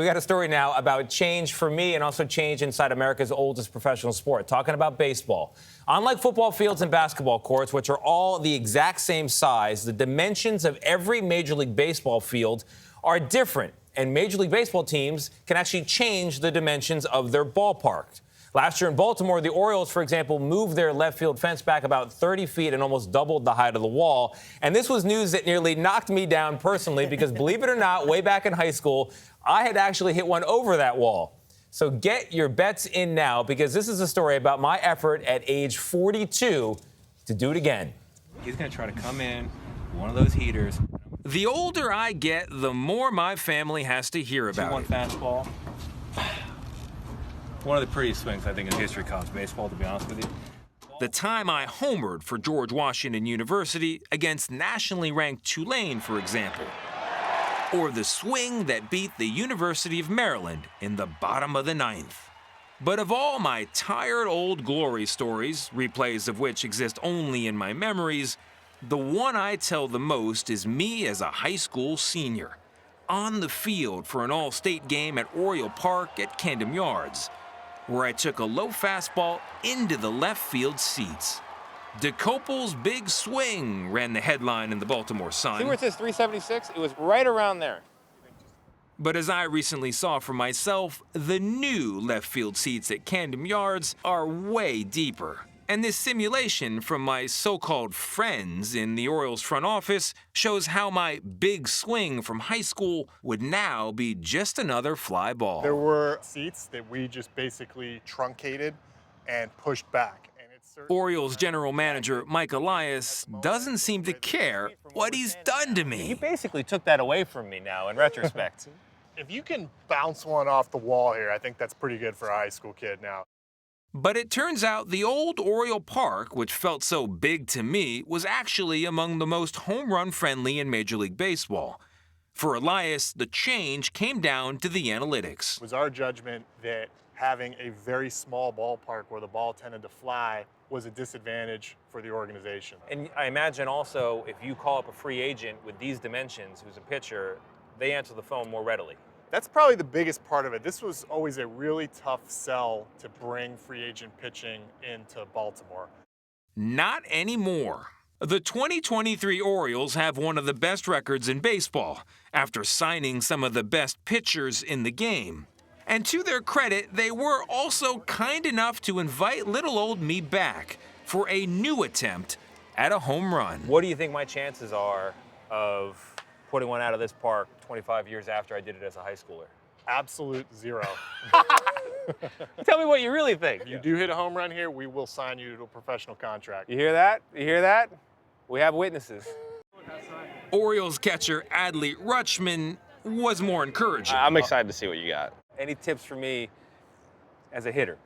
We got a story now about change for me and also change inside America's oldest professional sport, talking about baseball. Unlike football fields and basketball courts, which are all the exact same size, the dimensions of every Major League Baseball field are different, and Major League Baseball teams can actually change the dimensions of their ballpark. Last year in Baltimore, the Orioles, for example, moved their left field fence back about 30 feet and almost doubled the height of the wall. And this was news that nearly knocked me down personally because, believe it or not, way back in high school, I had actually hit one over that wall. So get your bets in now because this is a story about my effort at age 42 to do it again. He's going to try to come in, one of those heaters. The older I get, the more my family has to hear about it. 2-1 fastball. One of the prettiest swings, I think, in history of college baseball, to be honest with you. The time I homered for George Washington University against nationally ranked Tulane, for example. Or the swing that beat the University of Maryland in the bottom of the ninth. But of all my tired old glory stories, replays of which exist only in my memories, the one I tell the most is me as a high school senior, on the field for an all-state game at Oriole Park at Camden Yards, where I took a low fastball into the left field seats. Dokoupil's big swing ran the headline in the Baltimore Sun. See where it says 376? It was right around there. But as I recently saw for myself, the new left field seats at Camden Yards are way deeper. And this simulation from my so-called friends in the Orioles front office shows how my big swing from high school would now be just another fly ball. There were seats that we just basically truncated and pushed back. Orioles general manager Mike Elias doesn't seem to care what he's done to me. You basically took that away from me now in retrospect. If you can bounce one off the wall here, I think that's pretty good for a high school kid now. But it turns out the old Oriole Park, which felt so big to me, was actually among the most home run friendly in Major League Baseball. For Elias, the change came down to the analytics. It was our judgment that having a very small ballpark where the ball tended to fly was a disadvantage for the organization. And I imagine also if you call up a free agent with these dimensions who's a pitcher, they answer the phone more readily. That's probably the biggest part of it. This was always a really tough sell to bring free agent pitching into Baltimore. Not anymore. The 2023 Orioles have one of the best records in baseball after signing some of the best pitchers in the game. And to their credit, they were also kind enough to invite little old me back for a new attempt at a home run. What do you think my chances are of putting one out of this park 25 years after I did it as a high schooler? Absolute zero. Tell me what you really think. If you do hit a home run here, we will sign you to a professional contract. You hear that? You hear that? We have witnesses. Orioles catcher Adley Rutschman was more encouraging. I'm excited to see what you got. Any tips for me as a hitter?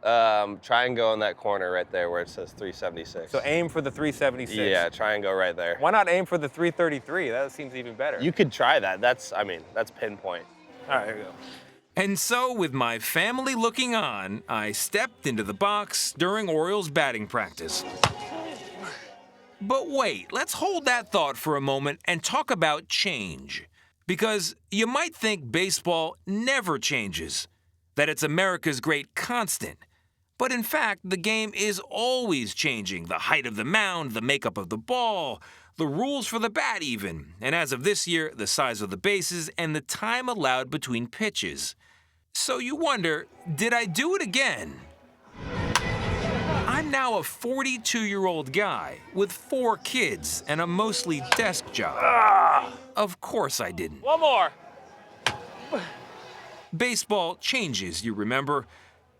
Try and go in that corner right there where it says 376. So aim for the 376. Yeah, try and go right there. Why not aim for the 333? That seems even better. You could try that. That's pinpoint. All right, here we go. And so, with my family looking on, I stepped into the box during Orioles batting practice. But wait, let's hold that thought for a moment and talk about change. Because you might think baseball never changes, that it's America's great constant. But in fact, the game is always changing. The height of the mound, the makeup of the ball, the rules for the bat even. And as of this year, the size of the bases and the time allowed between pitches. So you wonder, did I do it again? I'm now a 42-year-old guy with 4 kids and a mostly desk job. Of course I didn't. One more. Baseball changes, you remember,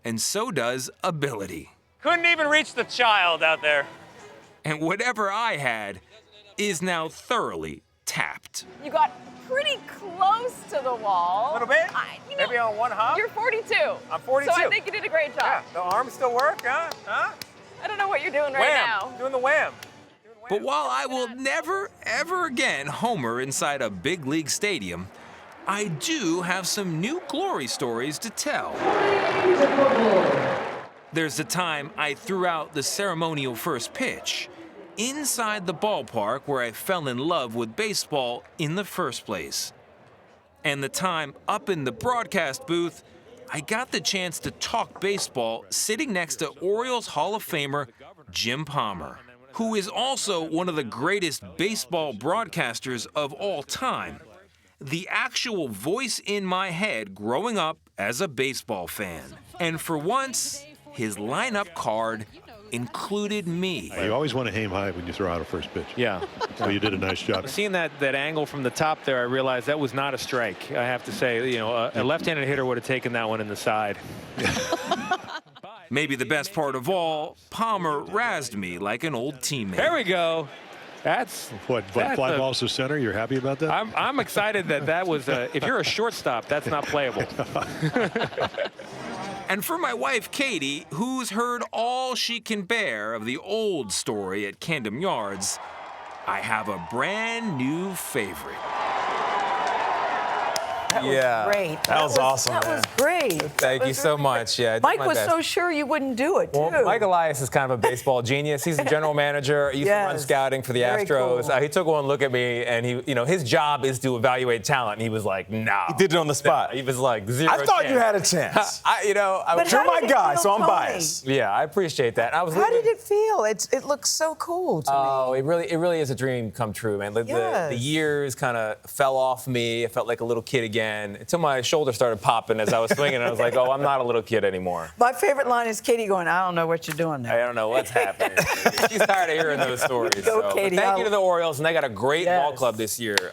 and so does ability. Couldn't even reach the child out there. And whatever I had is now thoroughly tapped. You got pretty close to the wall. A little bit? Maybe on one hop? You're 42. I'm 42. So I think you did a great job. Yeah, the arms still work, huh? I don't know what you're doing right Wham. now. Doing the wham. But while I will never, ever again homer inside a big league stadium, I do have some new glory stories to tell. There's the time I threw out the ceremonial first pitch inside the ballpark where I fell in love with baseball in the first place. And the time up in the broadcast booth, I got the chance to talk baseball sitting next to Orioles Hall of Famer Jim Palmer, who is also one of the greatest baseball broadcasters of all time. The actual voice in my head growing up as a baseball fan. And for once, his lineup card included me. You always want to aim high when you throw out a first pitch. Yeah. So you did a nice job. Seeing that angle from the top there, I realized that was not a strike. I have to say, you know, a left-handed hitter would have taken that one in the side. Maybe the best part of all, Palmer razzed me like an old teammate. There we go. That's Fly balls to center? You're happy about that? I'm excited that was if you're a shortstop, that's not playable. And for my wife, Katie, who's heard all she can bear of the old story at Camden Yards, I have a brand new favorite. That was great. That was awesome, That man. was great. Thank you so much. Yeah, I did Mike my was best. so sure you wouldn't do it, too. Well, Mike Elias is kind of a baseball genius. He's the general manager. He used to run Yes. scouting for the Very Astros. cool. He took one look at me, and he, you know, his job is to evaluate talent. And he was like, "No." He did it on the spot. He was like, "Zero." I thought you chance." had a chance. But You're how my did it guy, feel, so I'm Tony? biased. Yeah, I appreciate that. I was. How did it feel? It looks so cool to me. Oh, it really is a dream come true, man. The Yes. years kind of fell off me. I felt like a little kid again until my shoulder started popping as I was swinging, and I was like, "Oh, I'm not a little kid anymore." My favorite line is Katie going, I don't know what you're doing I there. don't know what's happening. She's tired of hearing those stories. Go, But Katie. thank you to the Orioles, and they got a great ball Yes. club this year.